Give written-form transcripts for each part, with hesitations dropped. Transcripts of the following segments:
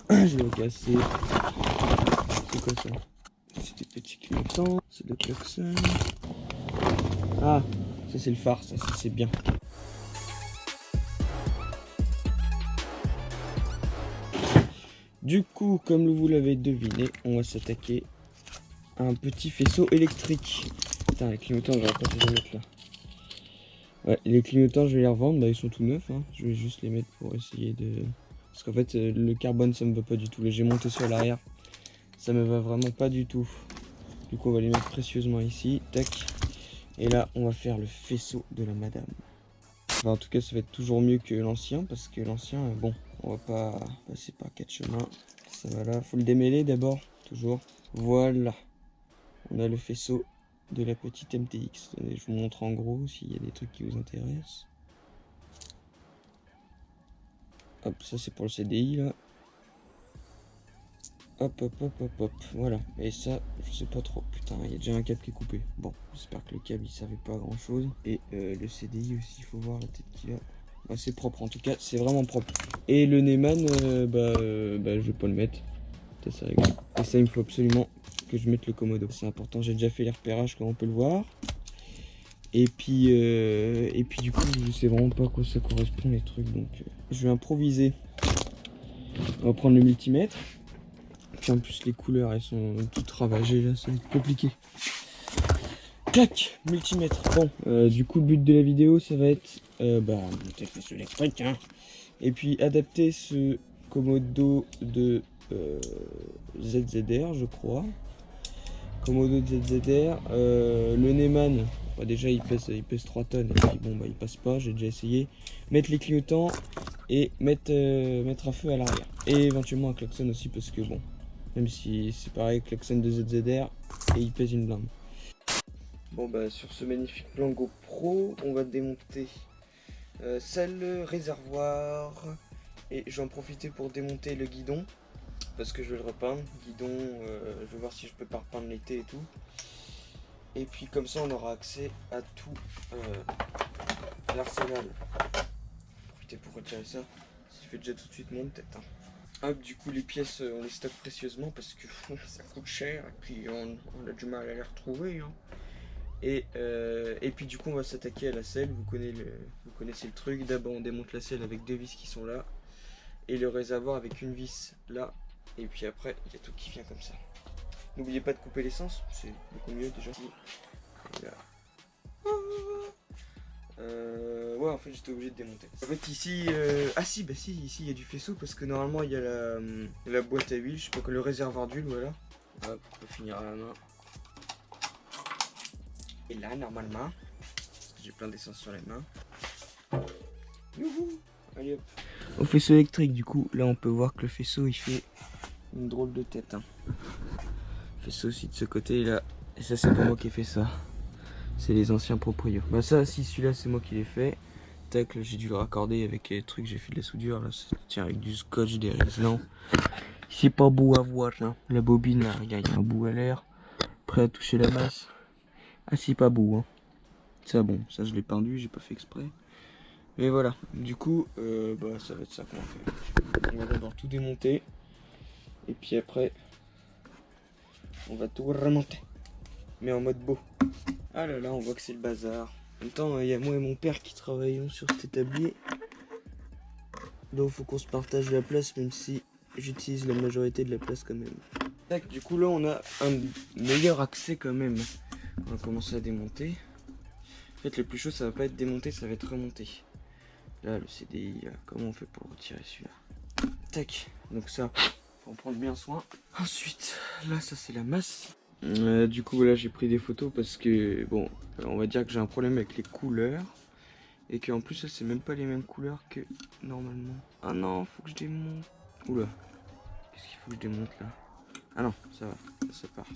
Je l'ai cassé. C'est quoi ça? C'est des petits clignotants. C'est le klaxon. Ah, ça c'est le phare, ça c'est bien. Du coup, comme vous l'avez deviné, on va s'attaquer à un petit faisceau électrique. Putain, les clignotants, j'aurais pas pu les mettre là. Ouais, les clignotants, je vais les revendre. Bah, ils sont tout neufs. Hein. Je vais juste les mettre pour essayer de... Parce qu'en fait, le carbone, ça me va pas du tout. Là, j'ai monté sur l'arrière. Ça me va vraiment pas du tout. Du coup, on va les mettre précieusement ici. Tac. Et là, on va faire le faisceau de la madame. Enfin, en tout cas, ça va être toujours mieux que l'ancien. Parce que l'ancien, bon, on va pas passer par 4 chemins. Ça va là. Faut le démêler d'abord. Toujours. Voilà. On a le faisceau de la petite MTX. Attendez, je vous montre en gros s'il y a des trucs qui vous intéressent. Hop, ça c'est pour le CDI là. Hop, hop, hop, hop, hop. Voilà. Et ça, je sais pas trop. Putain, il y a déjà un câble qui est coupé. Bon, j'espère que le câble il servait pas à grand chose. Et le CDI aussi, il faut voir la tête qu'il a. Bah, c'est propre en tout cas, c'est vraiment propre. Et le Neyman, je vais pas le mettre. Ça rigole. Et ça, il me faut absolument que je mette le Komodo. C'est important, j'ai déjà fait les repérages comme on peut le voir. Et puis du coup, je sais vraiment pas à quoi ça correspond les trucs. Donc je vais improviser. On va prendre le multimètre. Puis en plus les couleurs elles sont toutes ravagées là, ça va être compliqué. Clac, multimètre. Bon, du coup le but de la vidéo ça va être monter le faisceau électrique, hein. Et puis adapter ce Komodo de ZZR je crois. Komodo de ZZR. Le Neyman, bah, déjà il pèse 3 tonnes et puis bon bah il passe pas, j'ai déjà essayé. Mettre les clignotants et mettre un feu à l'arrière. Et éventuellement un klaxon aussi parce que bon, même si c'est pareil, klaxon de ZZR et il pèse une blinde. Bon bah sur ce magnifique plan GoPro, on va démonter selle, réservoir et j'en profiter pour démonter le guidon parce que je vais le repeindre. Guidon, je vais voir si je peux pas repeindre l'été et tout. Et puis comme ça on aura accès à tout l'arsenal. Profitez pour retirer ça. Ça fait déjà tout de suite mon tête. Hein. Hop, du coup les pièces on les stocke précieusement parce que ça coûte cher et puis on a du mal à les retrouver. Hein. Et puis du coup on va s'attaquer à la selle, vous connaissez le truc. D'abord on démonte la selle avec 2 vis qui sont là. Et le réservoir avec une vis là. Et puis après il y a tout qui vient comme ça. N'oubliez pas de couper l'essence, c'est beaucoup mieux déjà. Là. Ouais en fait j'étais obligé de démonter. En fait ici, si ici il y a du faisceau parce que normalement il y a la boîte à huile, je sais pas que le réservoir d'huile, voilà. Hop, on peut finir à la main. Et là normalement, j'ai plein d'essence sur les mains. Youhou. Allez hop. Au faisceau électrique du coup, là on peut voir que le faisceau il fait une drôle de tête. Hein. Faisceau aussi de ce côté là. Et ça c'est pas moi qui ai fait ça. C'est les anciens proprios. Bah ça si celui-là c'est moi qui l'ai fait. Tac, là j'ai dû le raccorder avec les trucs, j'ai fait de la soudure là. Ça tient avec du scotch, des résinants. C'est pas beau à voir hein. La bobine là, il y a un bout à l'air. Prêt à toucher la masse. Ah c'est pas beau hein. Ça bon, ça je l'ai pendu, j'ai pas fait exprès. Mais voilà, du coup, ça va être ça qu'on va faire. On va d'abord tout démonter. Et puis après, on va tout remonter. Mais en mode beau. Ah là là, on voit que c'est le bazar. En même temps, il y a moi et mon père qui travaillons sur cet établi. Donc il faut qu'on se partage la place, même si j'utilise la majorité de la place quand même. Tac, du coup là on a un meilleur accès quand même. On va commencer à démonter. En fait le plus chaud ça va pas être démonté, ça va être remonté. Là le CDI, comment on fait pour retirer celui-là? Tac, donc ça, faut en prendre bien soin. Ensuite, là ça c'est la masse. Du coup là j'ai pris des photos parce que bon, on va dire que j'ai un problème avec les couleurs. Et qu'en plus ça c'est même pas les mêmes couleurs que normalement. Ah non, faut que je démonte. Oula, qu'est-ce qu'il faut que je démonte là? Ah non, ça va, ça part ça.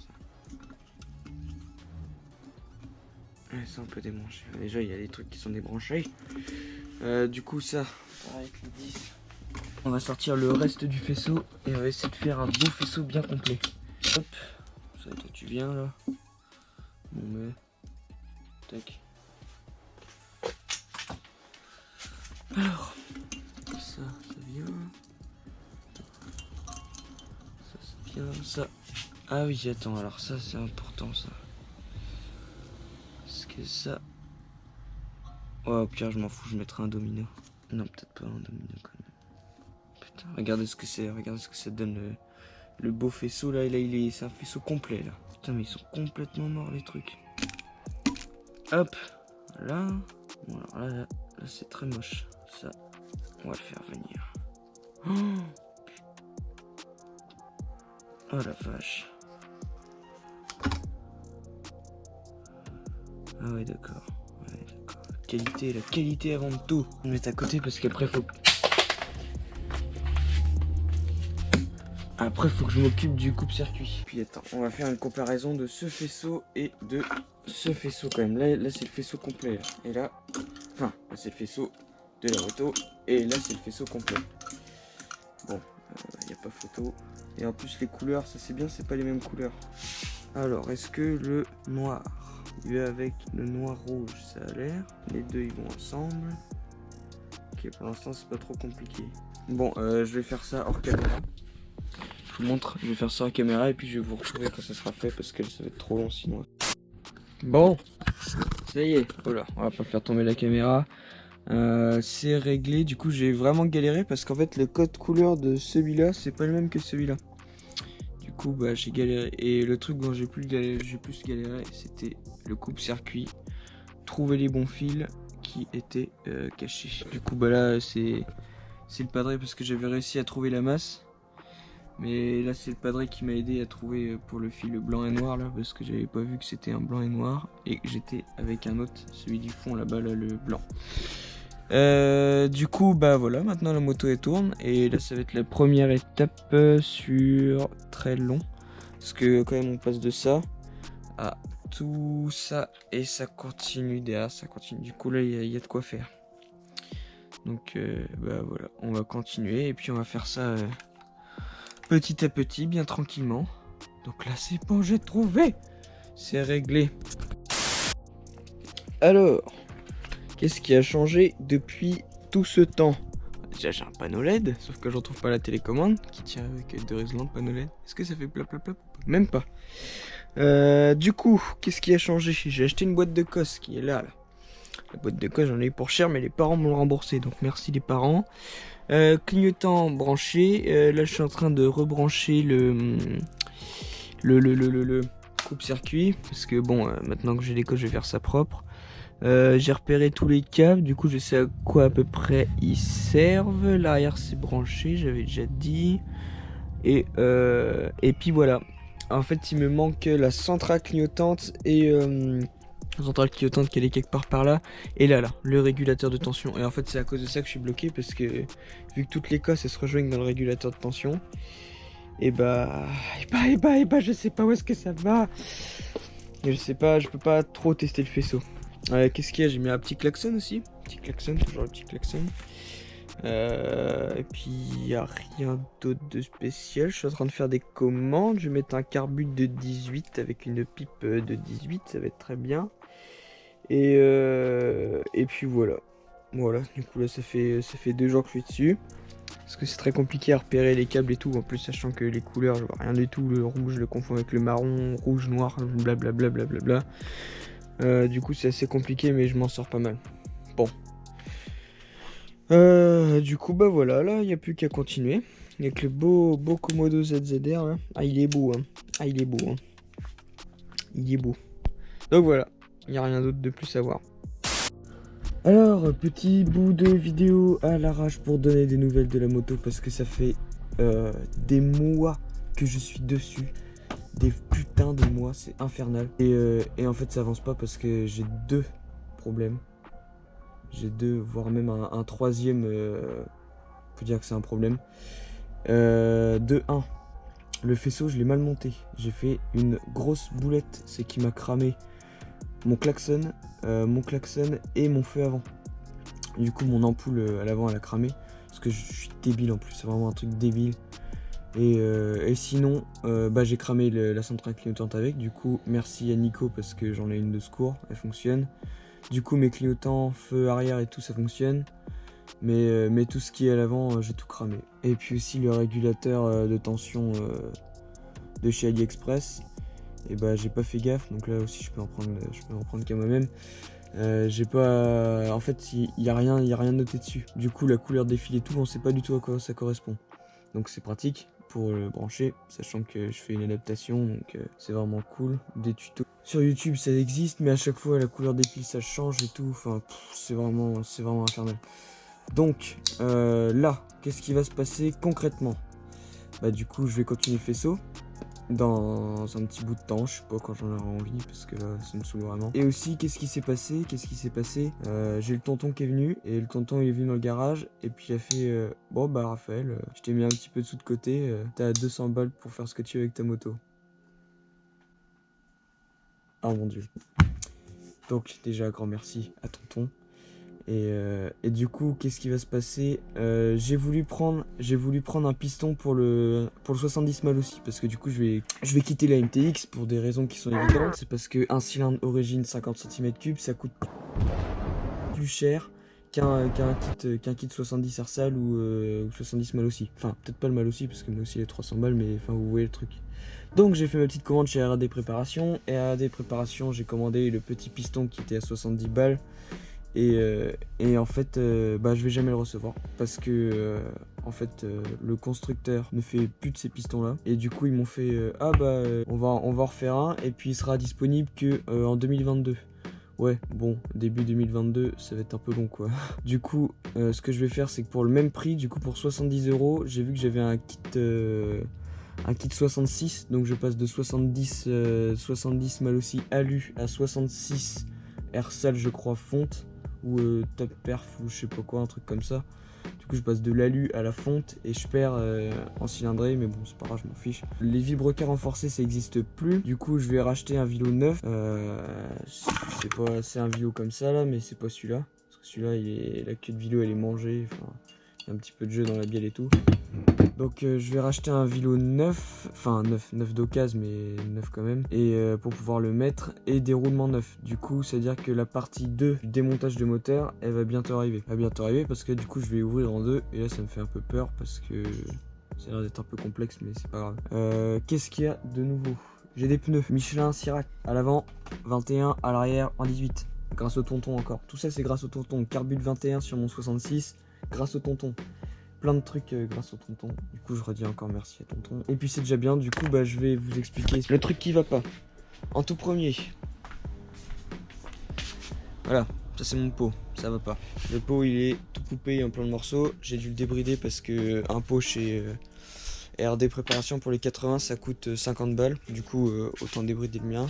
Ouais, ça on peut débrancher. Déjà il y a des trucs qui sont débranchés. Du coup ça, pareil avec les 10. On va sortir le reste du faisceau et on va essayer de faire un beau faisceau bien complet. Hop, ça toi tu viens là. Bon mais, tac. Alors, ça vient. qu'il y a dans ça? Ah oui, attends, alors ça c'est important ça. Parce que ça... Oh, au pire, je m'en fous, je mettrai un domino. Non, peut-être pas un domino quand même. Putain, regardez ce que c'est, regardez ce que ça donne le beau faisceau là. C'est un faisceau complet là. Putain, mais ils sont complètement morts les trucs. Hop, là. Bon, alors là c'est très moche. Ça, on va le faire venir. Oh la vache. Ah ouais, d'accord. Ouais, d'accord. La qualité avant tout. On le met à côté parce qu'après faut... Après, faut que je m'occupe du coupe-circuit. Puis attends, on va faire une comparaison de ce faisceau et de ce faisceau quand même. Là c'est le faisceau complet. Là. Et là, enfin, là c'est le faisceau de la moto. Et là c'est le faisceau complet. Bon, y a pas photo. Et en plus les couleurs, ça c'est bien, c'est pas les mêmes couleurs. Alors, est-ce que le noir, il va avec le noir rouge, ça a l'air. Les deux ils vont ensemble. Ok, pour l'instant c'est pas trop compliqué. Bon, je vais faire ça hors caméra. Je vous montre, je vais faire ça en caméra et puis je vais vous retrouver quand ça sera fait parce que ça va être trop long sinon. Bon, ça y est, voilà, on va pas faire tomber la caméra. C'est réglé, du coup j'ai vraiment galéré parce qu'en fait le code couleur de celui-là c'est pas le même que celui-là. Du coup bah j'ai galéré et le truc dont j'ai plus galéré c'était le coupe-circuit, trouver les bons fils qui étaient cachés. Du coup bah là c'est le padré parce que j'avais réussi à trouver la masse. Mais là c'est le padré qui m'a aidé à trouver pour le fil blanc et noir là parce que j'avais pas vu que c'était un blanc et noir et que j'étais avec un autre, celui du fond là-bas là, le blanc. Du coup bah voilà, maintenant la moto elle tourne et là ça va être la première étape sur très long parce que quand même on passe de ça à tout ça et ça continue derrière, ça continue. Du coup là il y a de quoi faire. Donc bah voilà, on va continuer et puis on va faire ça petit à petit, bien tranquillement. Donc là c'est bon, j'ai trouvé. C'est réglé. Alors, qu'est-ce qui a changé depuis tout ce temps? Déjà j'ai un panneau LED, sauf que j'en trouve pas la télécommande qui tient avec deux résonances de panneau LED. Est-ce que ça fait plap plap plap? Même pas. Du coup, qu'est-ce qui a changé? J'ai acheté une boîte de cosse qui est là. La boîte de cosse j'en ai eu pour cher, mais les parents m'ont remboursé, donc merci les parents. Clignotant branché, là je suis en train de rebrancher le coupe-circuit parce que bon maintenant que j'ai les coches je vais faire ça propre. J'ai repéré tous les câbles, du coup je sais à quoi à peu près ils servent. L'arrière c'est branché, j'avais déjà dit. Et puis voilà, en fait il me manque la centrale clignotante et centrale clignotante qui est quelque part par là, et là le régulateur de tension. Et en fait c'est à cause de ça que je suis bloqué parce que vu que toutes les cosses elles se rejoignent dans le régulateur de tension, et bah je sais pas où est-ce que ça va. Je sais pas, je peux pas trop tester le faisceau. Qu'est-ce qu'il y a? J'ai mis un petit klaxon aussi, petit klaxon, toujours le petit klaxon. Et puis il n'y a rien d'autre de spécial. Je suis en train de faire des commandes. Je vais mettre un carbut de 18 avec une pipe de 18, ça va être très bien. Et puis voilà. Voilà, du coup là ça fait 2 jours que je suis dessus. Parce que c'est très compliqué à repérer les câbles et tout. En plus sachant que les couleurs, je vois rien du tout. Le rouge je le confonds avec le marron, rouge, noir, blablabla. Du coup c'est assez compliqué mais je m'en sors pas mal. Bon. Du coup bah voilà, là il n'y a plus qu'à continuer. Avec le beau Komodo ZZR là. Ah il est beau hein. Ah il est beau hein. Il est beau. Donc voilà, il n'y a rien d'autre de plus à voir. Alors, petit bout de vidéo à l'arrache pour donner des nouvelles de la moto parce que ça fait des mois que je suis dessus. Des putains de mois, c'est infernal. Et en fait ça avance pas parce que j'ai 2 problèmes. J'ai 2, voire même un troisième, faut dire que c'est un problème. De 1, le faisceau je l'ai mal monté. J'ai fait une grosse boulette, c'est qui m'a cramé mon klaxon et mon feu avant. Du coup mon ampoule à l'avant elle a cramé. Parce que je suis débile en plus, c'est vraiment un truc débile. Et sinon bah, j'ai cramé la centrale clignotante avec. Du coup merci à Nico parce que j'en ai une de secours, elle fonctionne. Du coup mes clignotants, feu arrière et tout ça fonctionne. Mais tout ce qui est à l'avant j'ai tout cramé. Et puis aussi le régulateur de tension de chez AliExpress. Et bah j'ai pas fait gaffe, donc là aussi je peux en prendre qu'à moi-même. J'ai pas, en fait il y a rien noté dessus. Du coup la couleur des fils et tout, on sait pas du tout à quoi ça correspond. Donc c'est pratique pour le brancher, sachant que je fais une adaptation, donc c'est vraiment cool. Des tutos sur YouTube ça existe, mais à chaque fois la couleur des fils ça change et tout. Enfin c'est vraiment infernal. Donc là, qu'est-ce qui va se passer concrètement? Bah du coup je vais continuer le faisceau dans un petit bout de temps, je sais pas quand j'en aurai envie parce que là ça me saoule vraiment. Et aussi qu'est-ce qui s'est passé? J'ai le tonton qui est venu, et le tonton il est venu dans le garage et puis il a fait bon bah Raphaël, je t'ai mis un petit peu de sous de côté, t'as 200 balles pour faire ce que tu veux avec ta moto. Oh mon dieu. Donc déjà grand merci à tonton. Et du coup, qu'est-ce qui va se passer? J'ai voulu prendre un piston pour le 70 mal aussi, parce que du coup je vais quitter la MTX pour des raisons qui sont évidentes. C'est parce que un cylindre origine 50 cm3 ça coûte plus cher qu'un kit 70 Arsal ou 70 mal aussi. Enfin peut-être pas le mal aussi parce que moi aussi il est 300 balles, mais enfin vous voyez le truc. Donc j'ai fait ma petite commande chez RAD Préparation, et à RAD Préparation j'ai commandé le petit piston qui était à 70 balles. Et en fait bah je vais jamais le recevoir parce que en fait le constructeur ne fait plus de ces pistons là, et du coup ils m'ont fait ah bah on va en refaire un et puis il sera disponible que en 2022. Ouais bon, début 2022 ça va être un peu long quoi. Du coup ce que je vais faire c'est que pour le même prix, du coup pour 70 €, j'ai vu que j'avais un kit 66, donc je passe de 70 mal aussi alu à 66 Arsal je crois fonte, ou top perf ou je sais pas quoi, un truc comme ça. Du coup je passe de l'alu à la fonte et je perds en cylindrée, mais bon c'est pas grave, je m'en fiche. Les vibrecars renforcés ça existe plus, du coup je vais racheter un vélo neuf. C'est un vélo comme ça là, mais c'est pas celui-là, parce que celui-là la queue de vélo elle est mangée, enfin il y a un petit peu de jeu dans la bielle et tout. Donc je vais racheter un vélo neuf, enfin neuf d'occasion mais neuf quand même, et pour pouvoir le mettre, et des roulements neufs. Du coup c'est à dire que la partie 2 du démontage de moteur elle va bientôt arriver. Parce que du coup je vais ouvrir en deux, et là ça me fait un peu peur parce que ça a l'air d'être un peu complexe, mais c'est pas grave. Qu'est-ce qu'il y a de nouveau? J'ai des pneus Michelin Sirac à l'avant 21, à l'arrière en 18, grâce au tonton encore. Tout ça c'est grâce au tonton. Carbut 21 sur mon 66 grâce au tonton. Plein de trucs grâce au tonton. Du coup je redis encore merci à tonton. Et puis c'est déjà bien. Du coup bah je vais vous expliquer le truc qui va pas. En tout premier, voilà, ça c'est mon pot, ça va pas. Le pot il est tout coupé en plein de morceaux. J'ai dû le débrider parce que un pot chez RD Préparation pour les 80 ça coûte 50 balles. Du coup autant débrider le mien.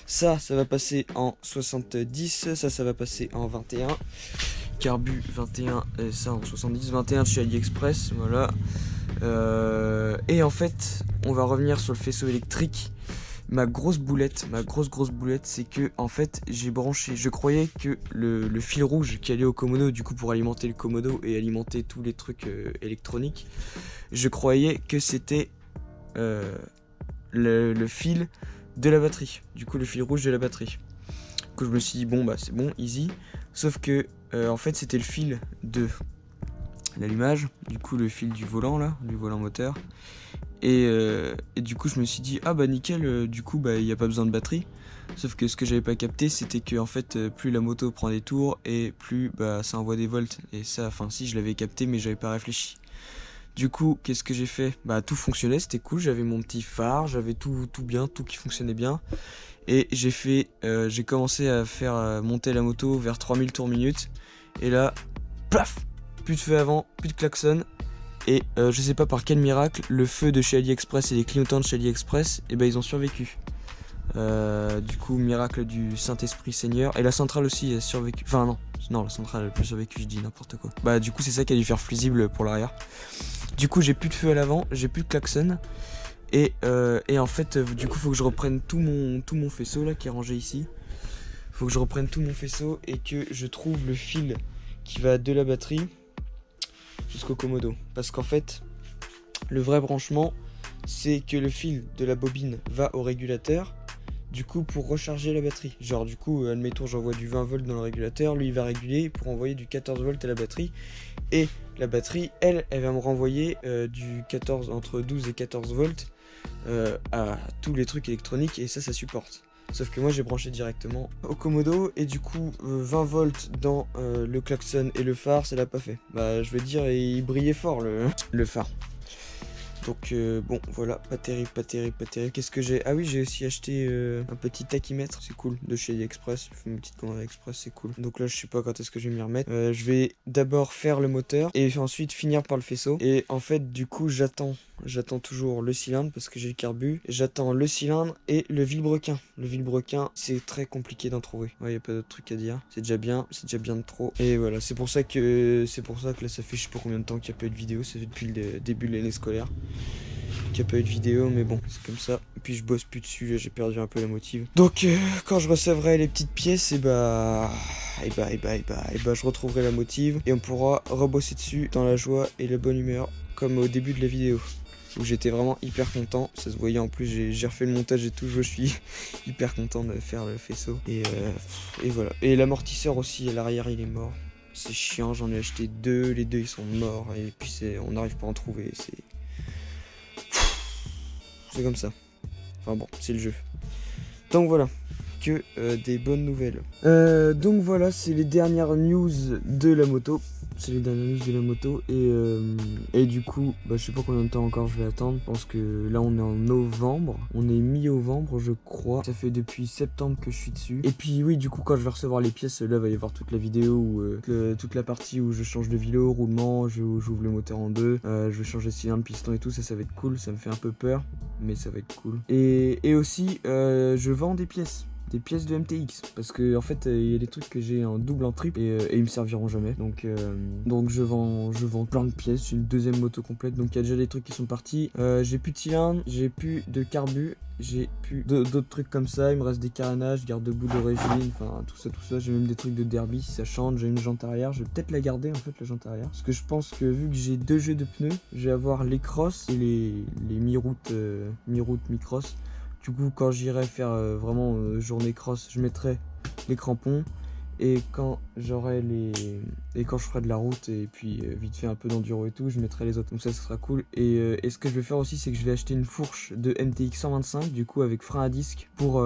Ça va passer en 70. Ça va passer en 21. Carbu 21, et ça en 70, 21 de chez AliExpress, voilà. Et en fait, on va revenir sur le faisceau électrique. Ma grosse boulette, c'est que en fait, j'ai branché, je croyais que le fil rouge qui allait au Komodo, du coup pour alimenter le Komodo et alimenter tous les trucs électroniques, je croyais que c'était le fil de la batterie, du coup le fil rouge de la batterie. Du coup je me suis dit bon bah c'est bon, easy, sauf que en fait c'était le fil de l'allumage, du coup le fil du volant là, du volant moteur, et du coup je me suis dit ah bah nickel, du coup bah il n'y a pas besoin de batterie. Sauf que ce que j'avais pas capté c'était que en fait plus la moto prend des tours et plus bah ça envoie des volts, et ça enfin si je l'avais capté mais j'avais pas réfléchi. Du coup qu'est-ce que j'ai fait? Bah tout fonctionnait, c'était cool, j'avais mon petit phare, j'avais tout bien, tout qui fonctionnait bien. Et j'ai commencé à faire monter la moto vers 3000 tours minute. Et là, plaf, plus de feu avant, plus de klaxon. Et je sais pas par quel miracle, le feu de chez AliExpress et les clignotants de chez AliExpress, et ben ils ont survécu. Du coup, miracle du Saint-Esprit Seigneur. Et la centrale aussi a survécu. Enfin non, la centrale a plus survécu, je dis n'importe quoi. Bah du coup c'est ça qui a dû faire fusible pour l'arrière. Du coup j'ai plus de feu à l'avant, j'ai plus de klaxon. Et en fait du coup faut que je reprenne tout mon faisceau là qui est rangé ici. Faut que je reprenne tout mon faisceau et que je trouve le fil qui va de la batterie jusqu'au Komodo. Parce qu'en fait le vrai branchement c'est que le fil de la bobine va au régulateur. Du coup pour recharger la batterie, genre du coup admettons j'envoie du 20 volts dans le régulateur, lui il va réguler pour envoyer du 14 volts à la batterie, et la batterie elle va me renvoyer du 14, entre 12 et 14 volts à tous les trucs électroniques et ça supporte. Sauf que moi j'ai branché directement au Komodo et du coup 20 volts dans le klaxon et le phare, ça l'a pas fait. Bah je veux dire, il brillait fort le phare. Donc bon voilà, pas terrible, pas terrible, pas terrible. Qu'est-ce que j'ai? Ah oui, j'ai aussi acheté un petit tachymètre, c'est cool, de chez AliExpress. J'ai fait une petite commande AliExpress, c'est cool. Donc là je sais pas quand est-ce que je vais m'y remettre. Je vais d'abord faire le moteur et ensuite finir par le faisceau. Et en fait du coup j'attends toujours le cylindre parce que j'ai le carbu. J'attends le cylindre et le vilebrequin. Le vilebrequin c'est très compliqué d'en trouver. Ouais, y a pas d'autre truc à dire. C'est déjà bien de trop. Et voilà, c'est pour ça que là ça fait je sais pas combien de temps qu'il n'y a pas eu de vidéo. Ça fait depuis le début de l'année scolaire qu'il n'y a pas eu de vidéo, mais bon, c'est comme ça. Et puis je bosse plus dessus, j'ai perdu un peu la motive. Donc quand je recevrai les petites pièces, et bah je retrouverai la motive et on pourra rebosser dessus dans la joie et la bonne humeur, comme au début de la vidéo. Où j'étais vraiment hyper content, ça se voyait en plus, j'ai refait le montage et tout, je suis hyper content de faire le faisceau. Et voilà. Et l'amortisseur aussi, à l'arrière, il est mort. C'est chiant, j'en ai acheté 2, les 2 ils sont morts, et puis on n'arrive pas à en trouver, c'est comme ça. Enfin bon, c'est le jeu. Donc voilà, que des bonnes nouvelles. Donc voilà, c'est les dernières news de la moto. Et du coup, je sais pas combien de temps encore je vais attendre. Je pense que là on est en novembre. On est mi-novembre je crois. Ça fait depuis septembre que je suis dessus. Et puis oui, du coup quand je vais recevoir les pièces, là va y avoir toute la vidéo, où, toute la partie où je change de vélo, roulement, j'ouvre le moteur en deux. Je vais changer cylindre, piston et tout, ça va être cool. Ça me fait un peu peur, mais ça va être cool. Et aussi, je vends des pièces de MTX parce que en fait il y a des trucs que j'ai en double, en triple et ils me serviront jamais, donc je vends plein de pièces. J'ai une deuxième moto complète, donc il y a déjà des trucs qui sont partis. J'ai plus de cylindre, j'ai plus de carbu, j'ai plus d'autres trucs comme ça. Il me reste des carénages, garde-boue d'origine, enfin tout ça. J'ai même des trucs de derby si ça change. J'ai une jante arrière, je vais peut-être la garder en fait, la jante arrière, parce que je pense que vu que j'ai 2 jeux de pneus, je vais avoir les cross et les mi-route mi-cross. Du coup, quand j'irai faire vraiment journée cross, je mettrai les crampons. Et quand je ferai de la route et puis vite fait un peu d'enduro et tout, je mettrai les autres. Donc ça sera cool. Et ce que je vais faire aussi, c'est que je vais acheter une fourche de MTX 125, du coup avec frein à disque, pour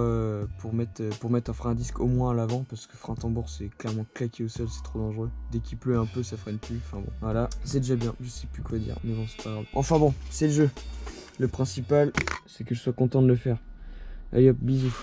mettre un frein à disque au moins à l'avant, parce que frein tambour c'est clairement claqué au sol, c'est trop dangereux. Dès qu'il pleut un peu, ça freine plus. Enfin bon, voilà, c'est déjà bien. Je sais plus quoi dire, mais bon, c'est pas grave. Enfin bon, c'est le jeu. Le principal, c'est que je sois content de le faire. Allez hop, bisous.